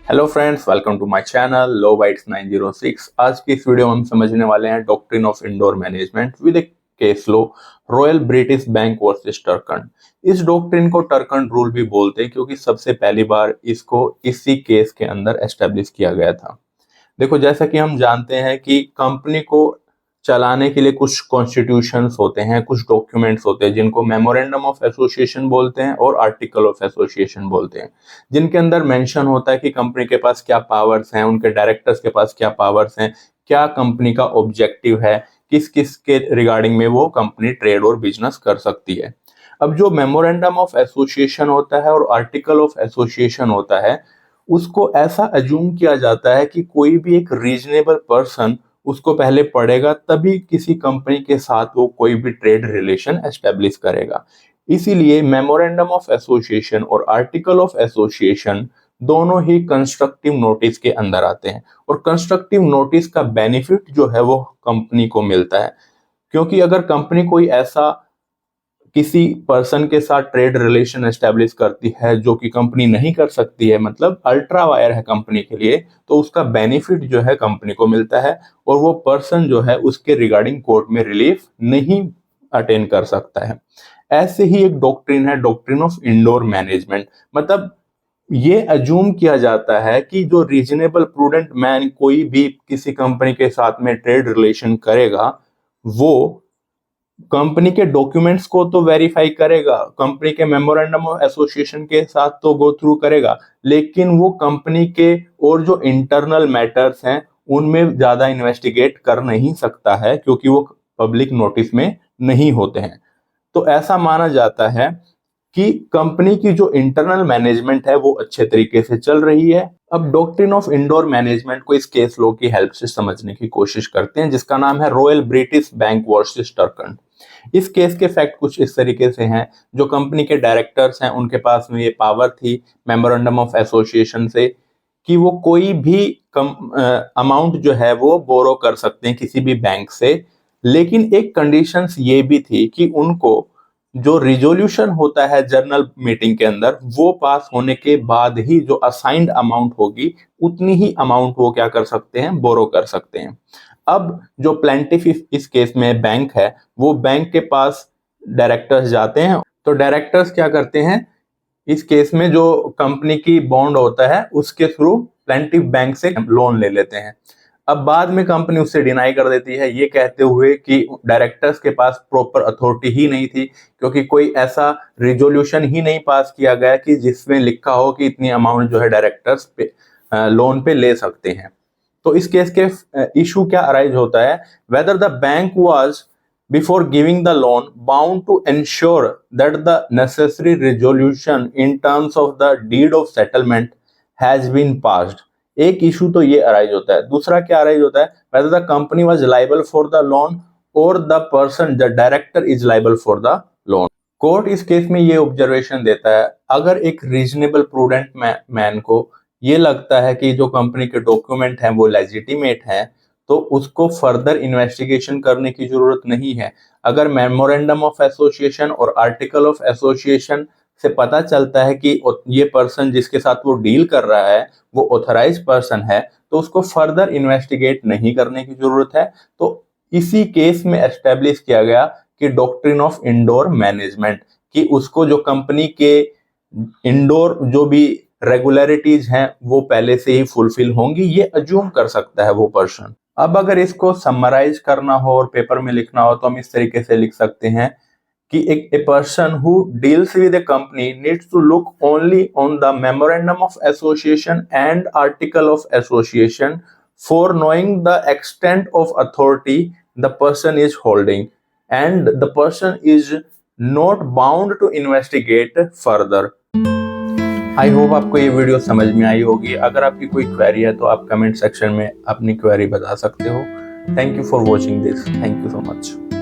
Hello friends, welcome to my channel low bytes 906। आज की इस वीडियो में हम समझने वाले हैं doctrine of indoor management with a case law Royal British Bank versus Turquand. इस डॉक्ट्रिन को टर्कन रूल भी बोलते हैं क्योंकि सबसे पहली बार इसको इसी केस के अंदर एस्टेब्लिश किया गया था। देखो, जैसा कि हम जानते हैं कि कंपनी को चलाने के लिए कुछ कॉन्स्टिट्यूशंस होते हैं, कुछ डॉक्यूमेंट्स होते हैं जिनको मेमोरेंडम ऑफ एसोसिएशन बोलते हैं और आर्टिकल ऑफ एसोसिएशन बोलते हैं, जिनके अंदर मेंशन होता है कि कंपनी के पास क्या पावर्स हैं, उनके डायरेक्टर्स के पास क्या पावर्स हैं, क्या कंपनी का ऑब्जेक्टिव है, किस किस के रिगार्डिंग में वो कंपनी ट्रेड और बिजनेस कर सकती है। अब जो मेमोरेंडम ऑफ एसोसिएशन होता है और आर्टिकल ऑफ एसोसिएशन होता है, उसको ऐसा अज्यूम किया जाता है कि कोई भी एक रीजनेबल पर्सन उसको पहले पढ़ेगा, तभी किसी कंपनी के साथ वो कोई भी ट्रेड रिलेशन एस्टेब्लिश करेगा। इसीलिए मेमोरेंडम ऑफ एसोसिएशन और आर्टिकल ऑफ एसोसिएशन दोनों ही कंस्ट्रक्टिव नोटिस के अंदर आते हैं, और कंस्ट्रक्टिव नोटिस का बेनिफिट जो है वो कंपनी को मिलता है, क्योंकि अगर कंपनी कोई ऐसा किसी पर्सन के साथ ट्रेड रिलेशन एस्टेब्लिश करती है जो कि कंपनी नहीं कर सकती है, मतलब अल्ट्रा वायर है कंपनी के लिए, तो उसका बेनिफिट जो है कंपनी को मिलता है, और वो पर्सन जो है उसके रिगार्डिंग कोर्ट में रिलीफ नहीं अटेन कर सकता है। ऐसे ही एक डॉक्ट्रिन है, डॉक्ट्रिन ऑफ इंडोर मैनेजमेंट। मतलब ये अज्यूम किया जाता है कि जो रीजनेबल प्रूडेंट मैन कोई भी किसी कंपनी के साथ में ट्रेड रिलेशन करेगा, वो कंपनी के डॉक्यूमेंट्स को तो वेरीफाई करेगा, कंपनी के मेमोरेंडम ऑफ एसोसिएशन के साथ तो गो थ्रू करेगा, लेकिन वो कंपनी के और जो इंटरनल मैटर्स हैं उनमें ज्यादा इन्वेस्टिगेट कर नहीं सकता है, क्योंकि वो पब्लिक नोटिस में नहीं होते हैं। तो ऐसा माना जाता है कि कंपनी की जो इंटरनल मैनेजमेंट है वो अच्छे तरीके से चल रही है। अब डॉक्ट्रिन ऑफ इंडोर मैनेजमेंट को इस केस लॉ की हेल्प से समझने की कोशिश करते हैं, जिसका नाम है royal British Bank versus Turquand. इस केस के फैक्ट कुछ इस तरीके से हैं। जो कंपनी के डायरेक्टर्स हैं उनके पास में ये पावर थी मेमोरेंडम ऑफ एसोसिएशन से कि वो कोई भी अमाउंट जो है वो बोरो कर सकते हैं किसी भी बैंक से, लेकिन एक कंडीशंस ये भी थी कि उनको जो रिजोल्यूशन होता है जनरल मीटिंग के अंदर, वो पास होने के बाद ही जो असाइंड अमाउंट होगी उतनी ही अमाउंट वो क्या कर सकते हैं, बोरो कर सकते हैं। अब जो प्लेंटिफ इस केस में बैंक है, वो बैंक के पास डायरेक्टर्स जाते हैं, तो डायरेक्टर्स क्या करते हैं, इस केस में जो कंपनी की बॉन्ड होता है उसके थ्रू प्लेंटिफ बैंक से लोन ले लेते हैं। अब बाद में कंपनी उससे डिनाई कर देती है, ये कहते हुए कि डायरेक्टर्स के पास प्रॉपर अथॉरिटी ही नहीं थी, क्योंकि कोई ऐसा रिजोल्यूशन ही नहीं पास किया गया कि जिसमें लिखा हो कि इतनी अमाउंट जो है डायरेक्टर्स पे लोन पे ले सकते हैं। तो इस केस के इशू क्या अराइज होता है, whether the bank was before giving the loan bound to ensure that the necessary resolution in terms of the deed of settlement has been passed। एक इशू तो ये अराइज होता है। दूसरा क्या अराइज होता है, whether the company was liable for the loan or the person the director is liable for the loan। Court इस केस में ये ऑब्जर्वेशन देता है, अगर एक रीजनेबल प्रूडेंट मैन को ये लगता है कि जो कंपनी के डॉक्यूमेंट हैं वो लेजिटिमेट हैं, तो उसको फर्दर इन्वेस्टिगेशन करने की जरूरत नहीं है। अगर मेमोरेंडम ऑफ एसोसिएशन और आर्टिकल ऑफ एसोसिएशन से पता चलता है कि ये पर्सन जिसके साथ वो डील कर रहा है वो ऑथराइज्ड पर्सन है, तो उसको फर्दर इन्वेस्टिगेट नहीं करने की जरूरत है। तो इसी केस में एस्टेब्लिश किया गया कि डॉक्ट्रिन ऑफ इंडोर मैनेजमेंट, कि उसको जो कंपनी के इंडोर जो भी रेगुलरिटीज हैं वो पहले से ही फुलफिल होंगी, ये अज्यूम कर सकता है वो पर्सन। अब अगर इसको समराइज करना हो और पेपर में लिखना हो तो हम इस तरीके से लिख सकते हैं कि a person who deals with a company needs to look only on the memorandum of association and article of association for knowing the extent of authority the person is holding, and the person is not bound to investigate further. I hope आपको ये video समझ में आई होगी। अगर आपकी कोई query है तो आप कमेंट सेक्शन में अपनी क्वेरी बता सकते हो। Thank you for watching this. Thank you so much.